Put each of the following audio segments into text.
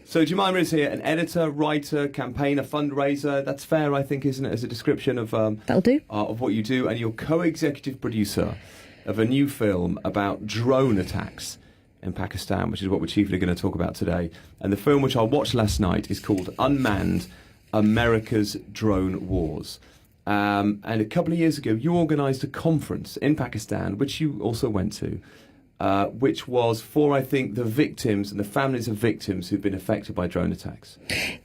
So Jemima is here, an editor, writer, campaigner, fundraiser. That's fair, I think, isn't it, as a description of That'll do. Of what you do. And you're co-executive producer of a new film about drone attacks in Pakistan, which is what we're chiefly going to talk about today. And the film, which I watched last night, is called Unmanned, America's Drone Wars. And a couple of years ago, you organised a conference in Pakistan, which you also went to, which was for, I think, the victims and the families of victims who've been affected by drone attacks.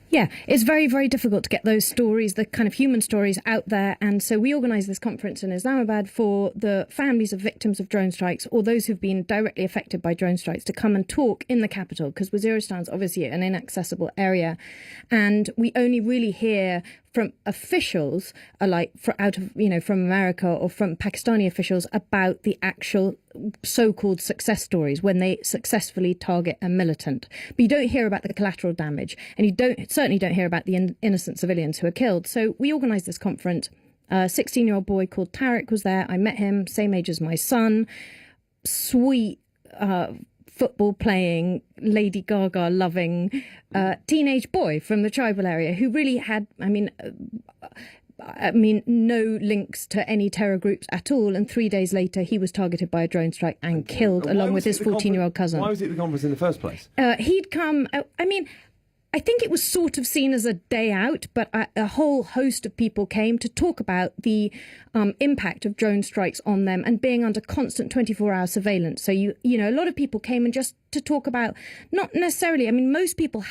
Yeah, it's very, very difficult to get those stories, the kind of human stories, out there. And so we organised this conference in Islamabad for the families of victims of drone strikes, or those who've been directly affected by drone strikes, to come and talk in the capital, because Waziristan's obviously an inaccessible area. And we only really hear from officials, from America or from Pakistani officials, about the actual so-called success stories when they successfully target a militant. But you don't hear about the collateral damage, and you certainly don't hear about the innocent civilians who are killed. So we organised this conference. A 16-year-old boy called Tariq was there. I met him, same age as my son. Sweet, football-playing, Lady Gaga-loving teenage boy from the tribal area who really had, no links to any terror groups at all. And 3 days later, he was targeted by a drone strike and killed, along with his 14-year-old cousin. Why was it the conference in the first place? He'd come... I think it was sort of seen as a day out, but a whole host of people came to talk about the impact of drone strikes on them and being under constant 24-hour surveillance. So, a lot of people came and just to talk about, not necessarily, most people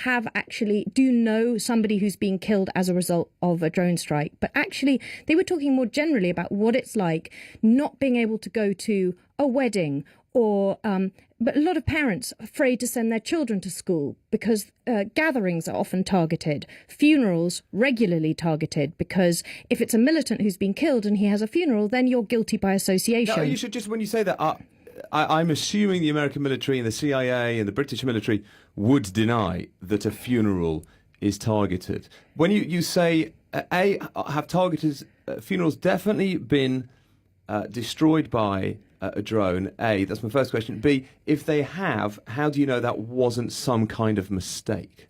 do know somebody who's been killed as a result of a drone strike, but actually they were talking more generally about what it's like not being able to go to a wedding or... But a lot of parents are afraid to send their children to school because gatherings are often targeted, funerals regularly targeted, because if it's a militant who's been killed and he has a funeral, then you're guilty by association. No, you should just, when you say that, I'm assuming the American military and the CIA and the British military would deny that a funeral is targeted. When you say, have targeted funerals definitely been destroyed by a drone? A, that's my first question. B, if they have, how do you know that wasn't some kind of mistake?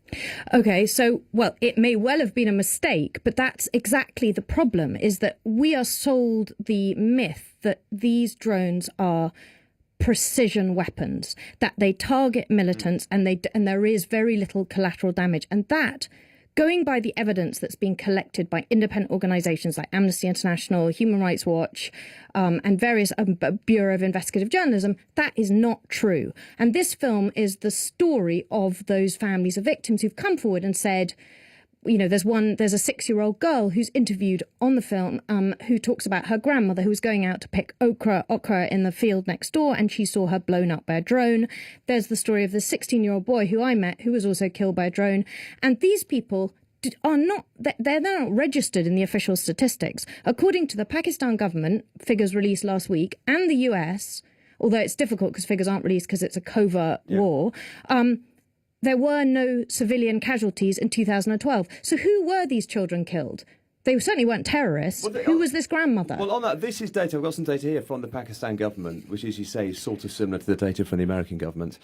Okay, so, it may well have been a mistake, but that's exactly the problem, is that we are sold the myth that these drones are precision weapons, that they target militants and there is very little collateral damage. And that, going by the evidence that's been collected by independent organisations like Amnesty International, Human Rights Watch, and various Bureau of Investigative Journalism, that is not true. And this film is the story of those families of victims who've come forward and said, there's a 6-year-old girl who's interviewed on the film who talks about her grandmother who was going out to pick okra in the field next door, and she saw her blown up by a drone. There's the story of the 16-year-old boy who I met who was also killed by a drone. And these people are not, they're not registered in the official statistics. According to the Pakistan government, figures released last week, and the US, although it's difficult because figures aren't released because it's a covert war, there were no civilian casualties in 2012. So who were these children killed? They certainly weren't terrorists. Who was this grandmother? Well, on that, this is data. I've got some data here from the Pakistan government, which, as you say, is sort of similar to the data from the American government.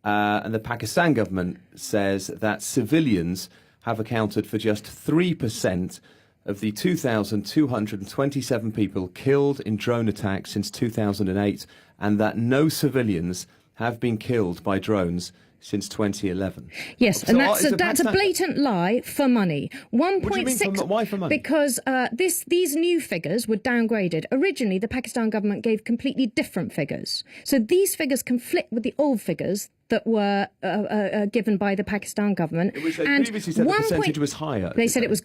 And the Pakistan government says that civilians have accounted for just 3% of the 2,227 people killed in drone attacks since 2008, and that no civilians have been killed by drones since 2011. Yes, so and that's a blatant lie for money. 1.6. Why for money? Because these new figures were downgraded. Originally, the Pakistan government gave completely different figures. So these figures conflict with the old figures that were given by the Pakistan government. It was, previously said the percentage was higher. They said it was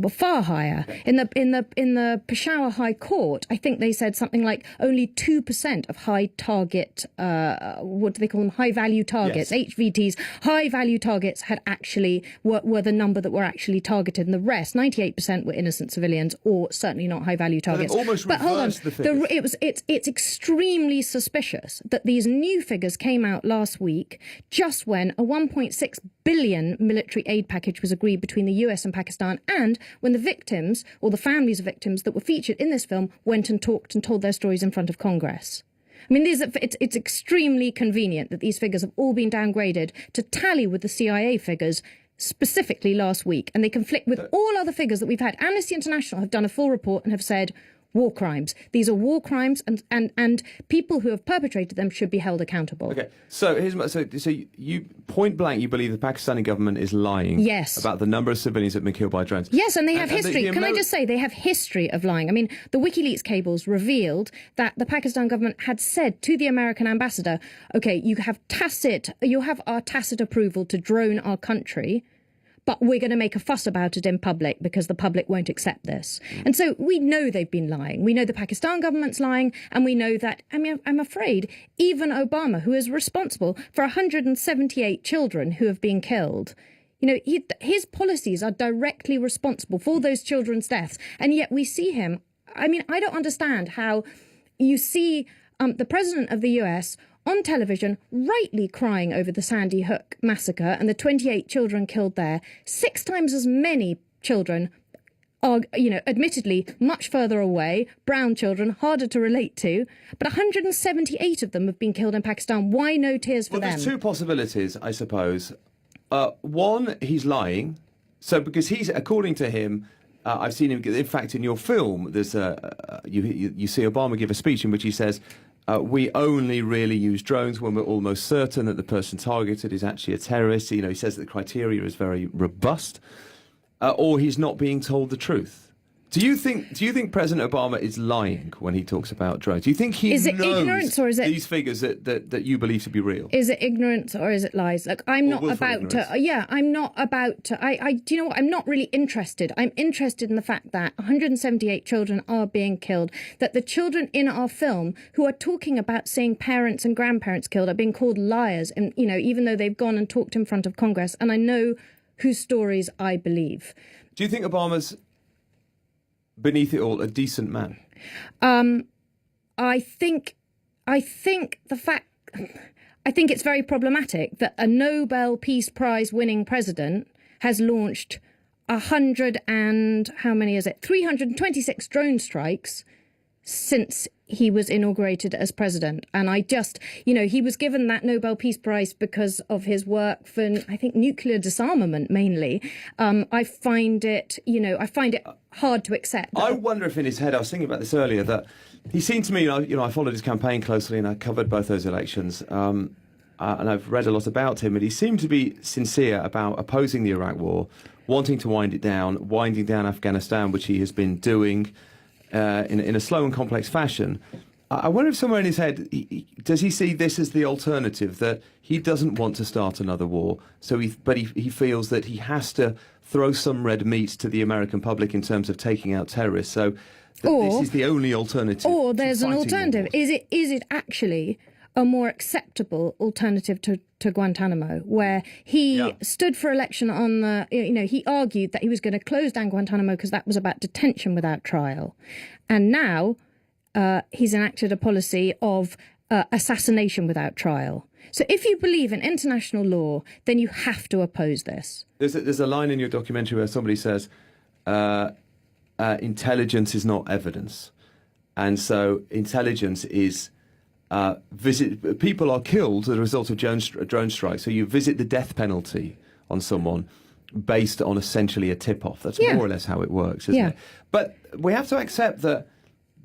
far higher. Okay. In the Peshawar High Court, I think they said something like only 2% of high target, what do they call them, high value targets, yes. HVTs, high value targets had actually were the number that were actually targeted, and the rest, 98%, were innocent civilians or certainly not high value targets. But hold on, it's extremely suspicious that these new figures came out last week, just when a 1.6 billion military aid package was agreed between the US and Pakistan, and when the victims, or the families of victims that were featured in this film, went and talked and told their stories in front of Congress. I mean, it's extremely convenient that these figures have all been downgraded to tally with the CIA figures specifically last week, and they conflict with all other figures that we've had. Amnesty International have done a full report and have said war crimes. These are war crimes, and people who have perpetrated them should be held accountable. Okay, so so you point blank, you believe the Pakistani government is lying about the number of civilians that have been killed by drones. Yes, and they have history. Can I just say they have history of lying? I mean, the WikiLeaks cables revealed that the Pakistan government had said to the American ambassador, "Okay, you have our tacit approval to drone our country, but we're going to make a fuss about it in public because the public won't accept this." And so we know they've been lying. We know the Pakistan government's lying, and we know that, I mean, I'm afraid, even Obama, who is responsible for 178 children who have been killed, you know, his policies are directly responsible for those children's deaths. And yet we see him. I mean, I don't understand how you see the president of the US on television, rightly crying over the Sandy Hook massacre and the 28 children killed there. 6 times as many children are, you know, admittedly much further away, brown children, harder to relate to, but 178 of them have been killed in Pakistan. Why no tears for them? There's 2 possibilities, I suppose. One, he's lying. So because he's, according to him, I've seen him, in fact, in your film, there's you see Obama give a speech in which he says, we only really use drones when we're almost certain that the person targeted is actually a terrorist. You know, he says that the criteria is very robust, or he's not being told the truth. Do you think President Obama is lying when he talks about drones? Do you think he knows ignorance, or is it these figures that you believe to be real? Is it ignorance or is it lies? Look, I'm not about to. I'm not about to. Do you know what? I'm not really interested. I'm interested in the fact that 178 children are being killed. That the children in our film who are talking about seeing parents and grandparents killed are being called liars, and you know, even though they've gone and talked in front of Congress. And I know whose stories I believe. Do you think Obama's, beneath it all, a decent man? I think it's very problematic that a Nobel Peace Prize winning president has launched 326 drone strikes since he was inaugurated as president. And I just, you know, he was given that Nobel Peace Prize because of his work for, I think, nuclear disarmament mainly. I find it hard to accept. I wonder if in his head, I was thinking about this earlier, that he seemed to me, I followed his campaign closely and I covered both those elections, and I've read a lot about him, and he seemed to be sincere about opposing the Iraq war, wanting to winding down Afghanistan, which he has been doing in a slow and complex fashion. I wonder if somewhere in his head, does he see this as the alternative, that he doesn't want to start another war, but he feels that he has to throw some red meat to the American public in terms of taking out terrorists, so this is the only alternative. Or there's an alternative. Is it actually a more acceptable alternative to Guantanamo, where he stood for election on the, he argued that he was going to close down Guantanamo because that was about detention without trial. And now he's enacted a policy of assassination without trial. So if you believe in international law, then you have to oppose this. There's a line in your documentary where somebody says, intelligence is not evidence. And so intelligence is... people are killed as a result of drone strikes. So you visit the death penalty on someone based on essentially a tip-off. That's more or less how it works, isn't it? But we have to accept that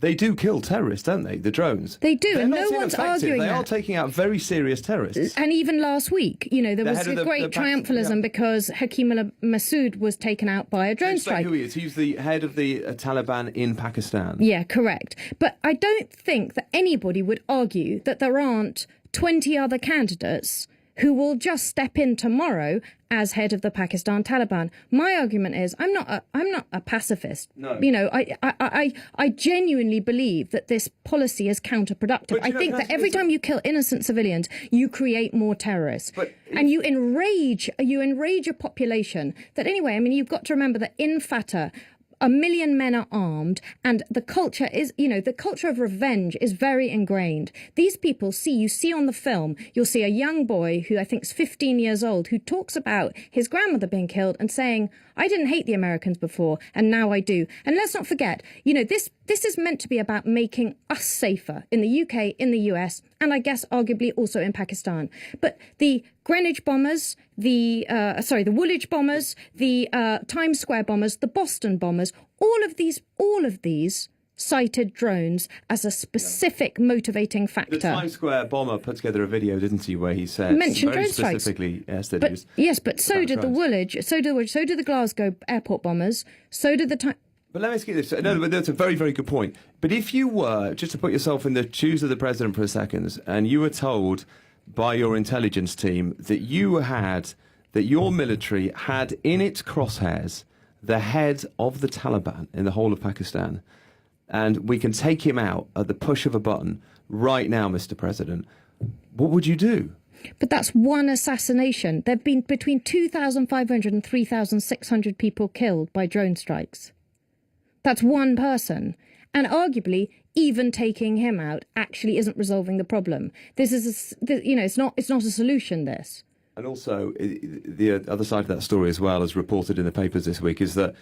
they do kill terrorists, don't they? The drones. They do, They're and not no one's arguing that. They are taking out very serious terrorists. And even last week, there was a great triumphalism because Hakim al-Massoud was taken out by a drone strike. Who he is. He's the head of the Taliban in Pakistan. Yeah, correct. But I don't think that anybody would argue that there aren't 20 other candidates who will just step in tomorrow as head of the Pakistan Taliban. My argument is I'm not a pacifist. No. I genuinely believe that this policy is counterproductive. I think that every time you kill innocent civilians, you create more terrorists. And you enrage a population that, anyway, I mean, you've got to remember that in Fatah, a million men are armed, and the culture is, the culture of revenge is very ingrained. These people you see on the film, you'll see a young boy who I think is 15 years old who talks about his grandmother being killed and saying, I didn't hate the Americans before, and now I do. And let's not forget, this is meant to be about making us safer in the UK, in the US, and I guess arguably also in Pakistan. But the Greenwich bombers, the Woolwich bombers, the Times Square bombers, the Boston bombers, all of these cited drones as a specific motivating factor. The Times Square bomber put together a video, didn't he, where he said mentioned very drone strikes. specifically, But so did the Woolwich, so did the Glasgow airport bombers, so did the Times. But let me ask you this. No, but that's a very, very good point. But if you were, just to put yourself in the shoes of the president for a second, and you were told by your intelligence team that your military had in its crosshairs the head of the Taliban in the whole of Pakistan, and we can take him out at the push of a button right now, Mr. President, what would you do? But that's one assassination. There have been between 2,500 and 3,600 people killed by drone strikes. That's one person. And arguably, even taking him out actually isn't resolving the problem. This is, it's not a solution, this. And also, the other side of that story as well, as reported in the papers this week, is that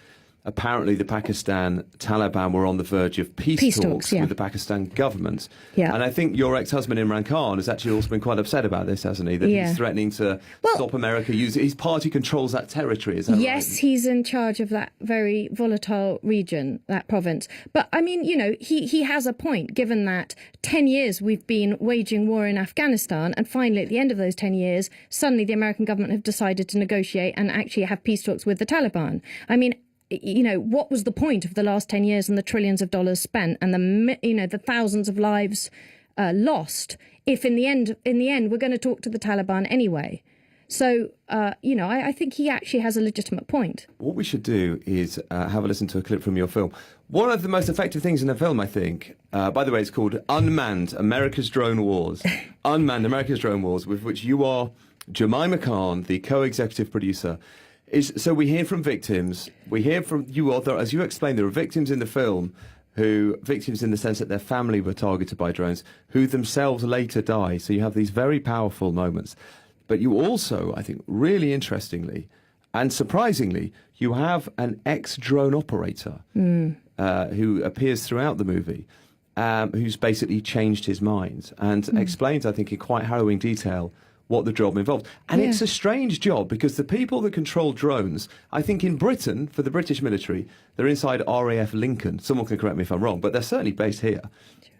apparently the Pakistan Taliban were on the verge of peace talks with the Pakistan government. Yeah. And I think your ex-husband Imran Khan has actually also been quite upset about this, hasn't he? That he's threatening to stop America using... His party controls that territory, is that right? Yes, he's in charge of that very volatile region, that province. But, I mean, he has a point, given that 10 years we've been waging war in Afghanistan, and finally, at the end of those 10 years, suddenly the American government have decided to negotiate and actually have peace talks with the Taliban. I mean, what was the point of the last 10 years and the trillions of dollars spent and the thousands of lives lost if in the end we're going to talk to the Taliban anyway? So, I think he actually has a legitimate point. What we should do is have a listen to a clip from your film. One of the most effective things in the film, I think, by the way, it's called Unmanned, America's Drone Wars. Unmanned, America's Drone Wars, with which you are Jemima Khan, the co-executive producer. So we hear from victims, we hear from you, as you explained, there are victims in the film victims in the sense that their family were targeted by drones, who themselves later die. So you have these very powerful moments. But you also, I think, really interestingly and surprisingly, you have an ex-drone operator who appears throughout the movie, who's basically changed his mind and explains, I think, in quite harrowing detail what the job involves. And it's a strange job because the people that control drones, I think in Britain, for the British military, they're inside RAF Lincoln. Someone can correct me if I'm wrong, but they're certainly based here.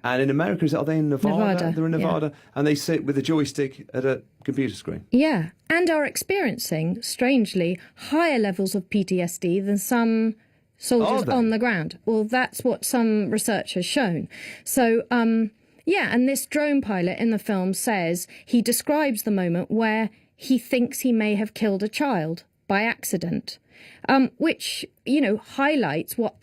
And in America, are they in Nevada? They're in Nevada. Yeah. And they sit with a joystick at a computer screen. Yeah, and are experiencing, strangely, higher levels of PTSD than some soldiers on the ground. Well, that's what some research has shown. So, and this drone pilot in the film he describes the moment where he thinks he may have killed a child by accident, which, highlights what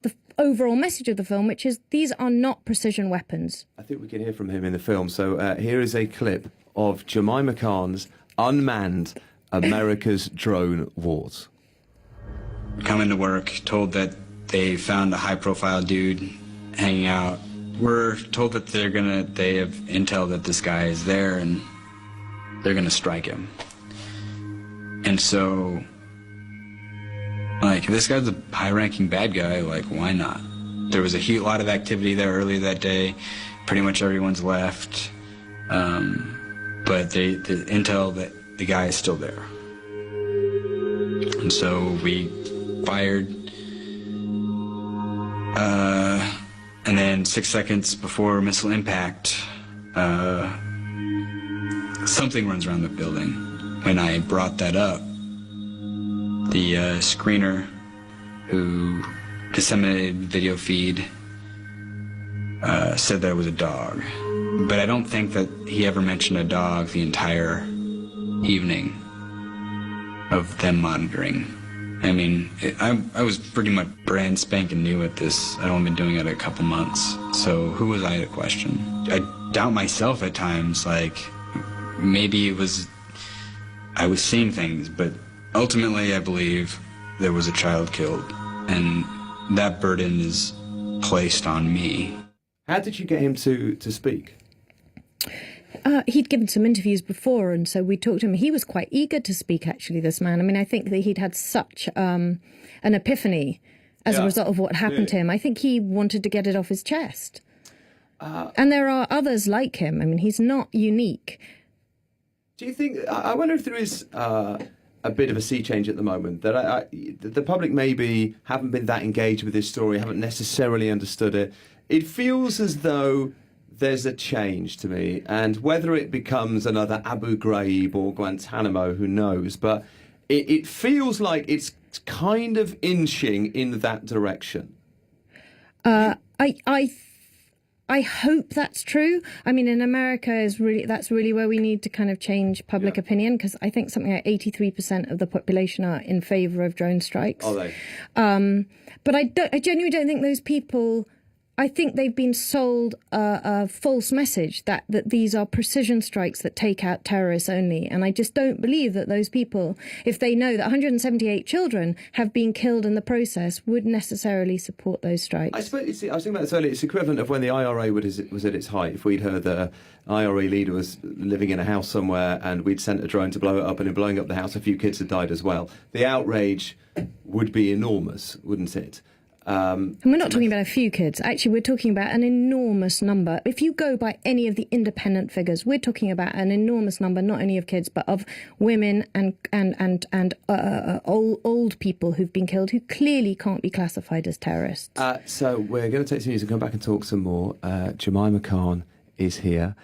the overall message of the film, which is these are not precision weapons. I think we can hear from him in the film. So here is a clip of Jemima Khan's Unmanned, America's Drone Wars. Coming to work, told that they found a high-profile dude hanging out. We're told that they have intel that this guy is there and they're gonna strike him. And so, this guy's a high-ranking bad guy, why not? There was a lot of activity there earlier that day. Pretty much everyone's left. But the intel that the guy is still there. And so we fired. And then 6 seconds before missile impact, something runs around the building. When I brought that up, the screener who disseminated video feed said that it was a dog. But I don't think that he ever mentioned a dog the entire evening of them monitoring. I mean, I was pretty much brand spanking new at this. I'd only been doing it a couple months. So who was I to question? I doubt myself at times, maybe I was seeing things, but ultimately I believe there was a child killed. And that burden is placed on me. How did you get him to speak? He'd given some interviews before, and so we talked to him. He was quite eager to speak, actually, this man. I mean, I think that he'd had such an epiphany as a result of what happened to him. I think he wanted to get it off his chest. And there are others like him. I mean, he's not unique. Do you think, I wonder if there is a bit of a sea change at the moment, that the public maybe haven't been that engaged with this story, haven't necessarily understood it. It feels as though there's a change to me, and whether it becomes another Abu Ghraib or Guantanamo, who knows, but it feels like it's kind of inching in that direction. I hope that's true. I mean, in America, that's really where we need to kind of change public opinion, because I think something like 83% of the population are in favour of drone strikes. Are they? But I genuinely don't think those people. I think they've been sold a false message that these are precision strikes that take out terrorists only. And I just don't believe that those people, if they know that 178 children have been killed in the process, would necessarily support those strikes. I suppose I was thinking about this earlier. It's equivalent of when the IRA was at its height. If we'd heard that an IRA leader was living in a house somewhere and we'd sent a drone to blow it up, and in blowing up the house, a few kids had died as well, the outrage would be enormous, wouldn't it? And we're not talking about a few kids. Actually, we're talking about an enormous number. If you go by any of the independent figures, we're talking about an enormous number, not only of kids, but of women and old people who've been killed, who clearly can't be classified as terrorists. So we're going to take some news and come back and talk some more. Jemima Khan is here,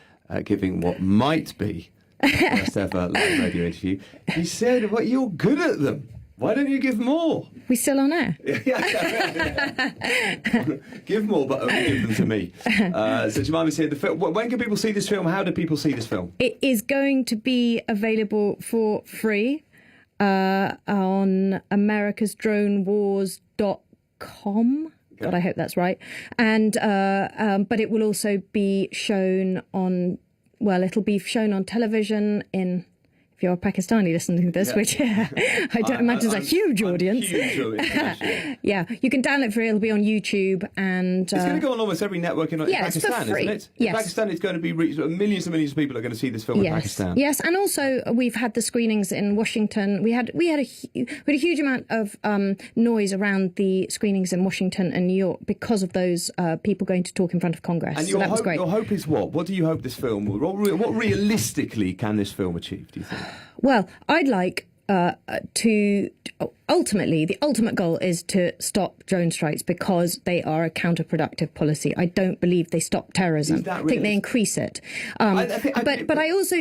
giving what might be the first ever live radio interview. He said, "Well, you're good at them. Why don't you give more?" We still on air? Give more, but only give them to me. So Jemima's here. When can people see this film? How do people see this film? It is going to be available for free on americasdronewars.com. Okay. God, I hope that's right. And but it will also be shown on. Well, it'll be shown on television in. If you're a Pakistani listening to this, which I don't imagine is a huge audience. Yeah, you can download it for it. It'll be on YouTube, and it's going to go on almost every network in Pakistan, it's for free. Isn't it? Yes. In Pakistan, it's going to be millions and millions of people are going to see this film in Pakistan. Yes, and also we've had the screenings in Washington. We had a huge amount of noise around the screenings in Washington and New York because of those people going to talk in front of Congress. And so that was great. Your hope is what? What do you hope this film will? What realistically can this film achieve, do you think? Well, I'd like to ultimately, the ultimate goal is to stop drone strikes, because they are a counterproductive policy. I don't believe they stop terrorism. I think they increase it. But I also,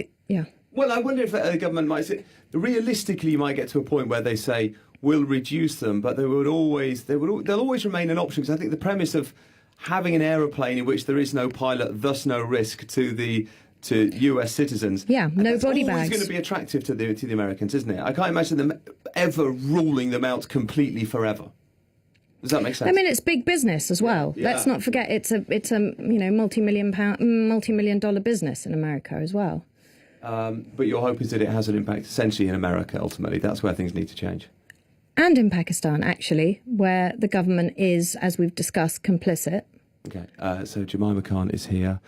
Well, I wonder if the government might say, realistically, you might get to a point where they say, we'll reduce them, but they'll always remain an option, because I think the premise of having an aeroplane in which there is no pilot, thus no risk to US citizens. Yeah, no body bags. It's always going to be attractive to the Americans, isn't it? I can't imagine them ever ruling them out completely forever. Does that make sense? I mean, it's big business as well. Yeah. Let's not forget it's a multi-million dollar business in America as well. But your hope is that it has an impact essentially in America. Ultimately, that's where things need to change. And in Pakistan, actually, where the government is, as we've discussed, complicit. Okay, so Jemima Khan is here.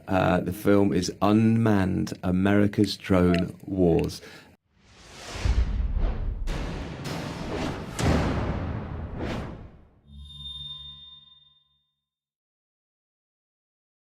The film is Unmanned, America's Drone Wars.